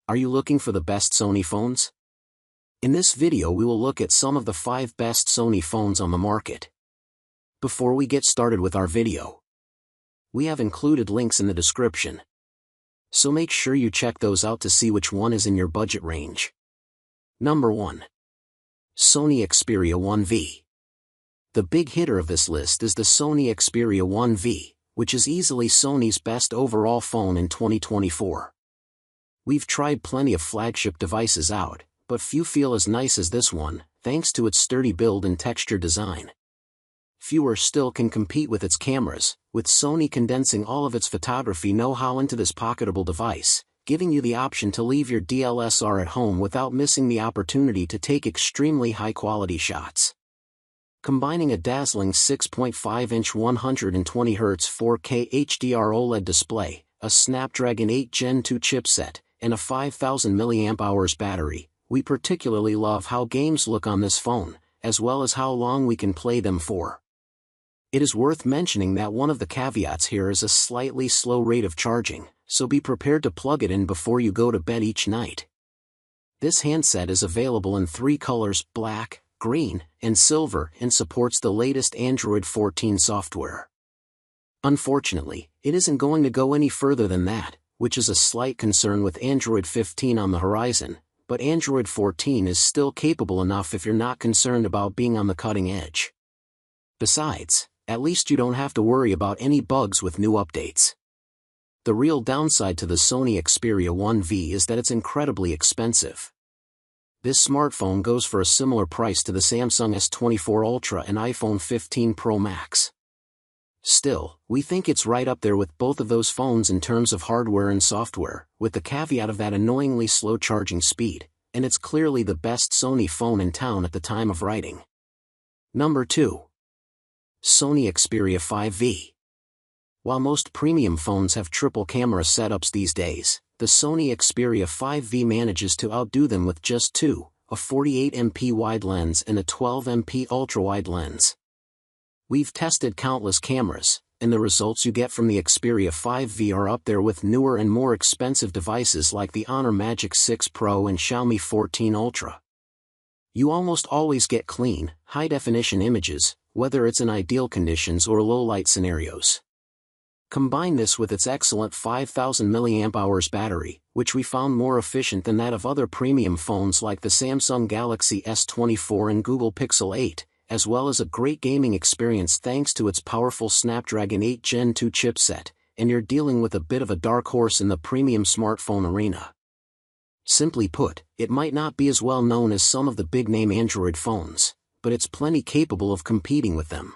Are you looking for the best Sony phones? In this video we will look at some of the 5 best Sony phones on the market. Before we get started with our video, we have included links in the description, so make sure you check those out to see which one is in your budget range. Number 1. Sony Xperia 1V. The big hitter of this list is the Sony Xperia 1V, which is easily Sony's best overall phone in 2024. We've tried plenty of flagship devices out, but few feel as nice as this one, thanks to its sturdy build and texture design. Fewer still can compete with its cameras, with Sony condensing all of its photography know-how into this pocketable device, giving you the option to leave your DSLR at home without missing the opportunity to take extremely high-quality shots. Combining a dazzling 6.5-inch 120Hz 4K HDR OLED display, a Snapdragon 8 Gen 2 chipset, and a 5000 mAh battery, we particularly love how games look on this phone, as well as how long we can play them for. It is worth mentioning that one of the caveats here is a slightly slow rate of charging, so be prepared to plug it in before you go to bed each night. This handset is available in 3 colors, black, green, and silver, and supports the latest Android 14 software. Unfortunately, it isn't going to go any further than that, which is a slight concern with Android 15 on the horizon, but Android 14 is still capable enough if you're not concerned about being on the cutting edge. Besides, at least you don't have to worry about any bugs with new updates. The real downside to the Sony Xperia 1V is that it's incredibly expensive. This smartphone goes for a similar price to the Samsung S24 Ultra and iPhone 15 Pro Max. Still, we think it's right up there with both of those phones in terms of hardware and software, with the caveat of that annoyingly slow charging speed, and it's clearly the best Sony phone in town at the time of writing. Number 2. Sony Xperia 5V. While most premium phones have triple camera setups these days, the Sony Xperia 5V manages to outdo them with just 2, a 48MP wide lens and a 12MP ultra-wide lens. We've tested countless cameras, and the results you get from the Xperia 5V are up there with newer and more expensive devices like the Honor Magic 6 Pro and Xiaomi 14 Ultra. You almost always get clean, high-definition images, whether it's in ideal conditions or low-light scenarios. Combine this with its excellent 5000 mAh battery, which we found more efficient than that of other premium phones like the Samsung Galaxy S24 and Google Pixel 8, as well as a great gaming experience thanks to its powerful Snapdragon 8 Gen 2 chipset, and you're dealing with a bit of a dark horse in the premium smartphone arena. Simply put, it might not be as well known as some of the big-name Android phones, but it's plenty capable of competing with them.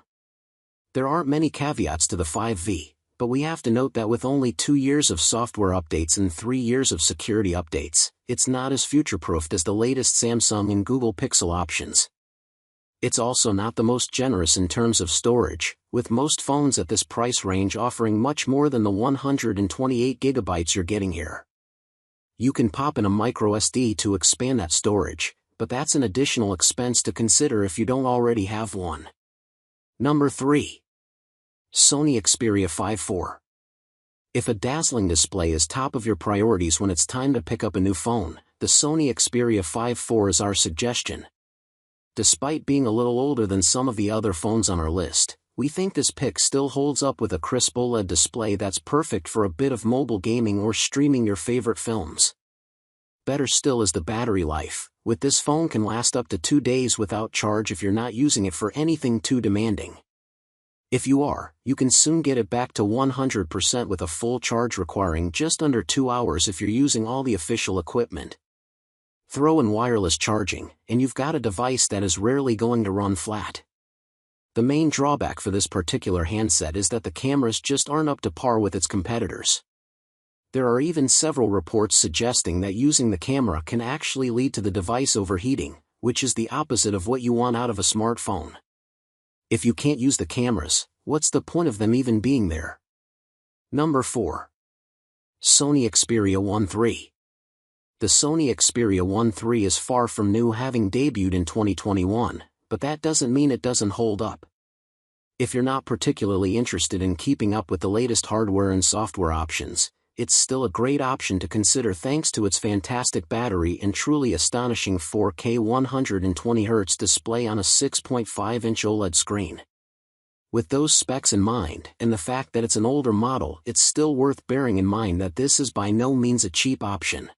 There aren't many caveats to the 5V, but we have to note that with only 2 years of software updates and 3 years of security updates, it's not as future-proofed as the latest Samsung and Google Pixel options. It's also not the most generous in terms of storage, with most phones at this price range offering much more than the 128GB you're getting here. You can pop in a microSD to expand that storage, but that's an additional expense to consider if you don't already have one. Number 3. Sony Xperia 5.4. If a dazzling display is top of your priorities when it's time to pick up a new phone, the Sony Xperia 5.4 is our suggestion. Despite being a little older than some of the other phones on our list, we think this pick still holds up with a crisp OLED display that's perfect for a bit of mobile gaming or streaming your favorite films. Better still is the battery life, with this phone can last up to 2 days without charge if you're not using it for anything too demanding. If you are, you can soon get it back to 100% with a full charge requiring just under 2 hours if you're using all the official equipment. Throw in wireless charging, and you've got a device that is rarely going to run flat. The main drawback for this particular handset is that the cameras just aren't up to par with its competitors. There are even several reports suggesting that using the camera can actually lead to the device overheating, which is the opposite of what you want out of a smartphone. If you can't use the cameras, what's the point of them even being there? Number 4. Sony Xperia 1.3. The Sony Xperia 1.3 is far from new, having debuted in 2021, but that doesn't mean it doesn't hold up. If you're not particularly interested in keeping up with the latest hardware and software options, it's still a great option to consider thanks to its fantastic battery and truly astonishing 4K 120Hz display on a 6.5-inch OLED screen. With those specs in mind, and the fact that it's an older model, it's still worth bearing in mind that this is by no means a cheap option.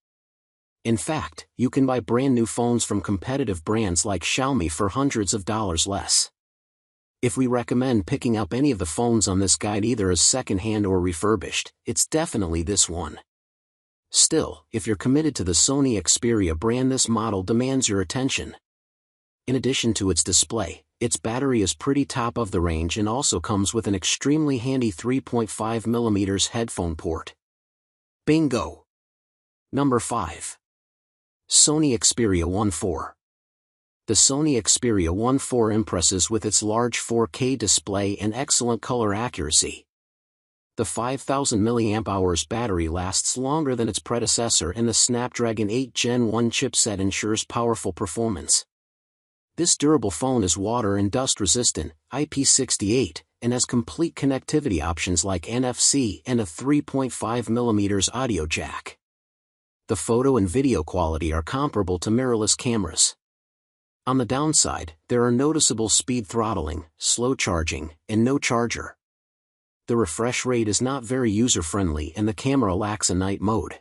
In fact, you can buy brand new phones from competitive brands like Xiaomi for hundreds of dollars less. If we recommend picking up any of the phones on this guide either as second-hand or refurbished, it's definitely this one. Still, if you're committed to the Sony Xperia brand, this model demands your attention. In addition to its display, its battery is pretty top of the range and also comes with an extremely handy 3.5mm headphone port. Bingo! Number 5. Sony Xperia 1.4. The Sony Xperia 1.4 impresses with its large 4K display and excellent color accuracy. The 5000 mAh battery lasts longer than its predecessor, and the Snapdragon 8 Gen 1 chipset ensures powerful performance. This durable phone is water and dust resistant, IP68, and has complete connectivity options like NFC and a 3.5mm audio jack. The photo and video quality are comparable to mirrorless cameras. On the downside, there are noticeable speed throttling, slow charging, and no charger. The refresh rate is not very user-friendly and the camera lacks a night mode.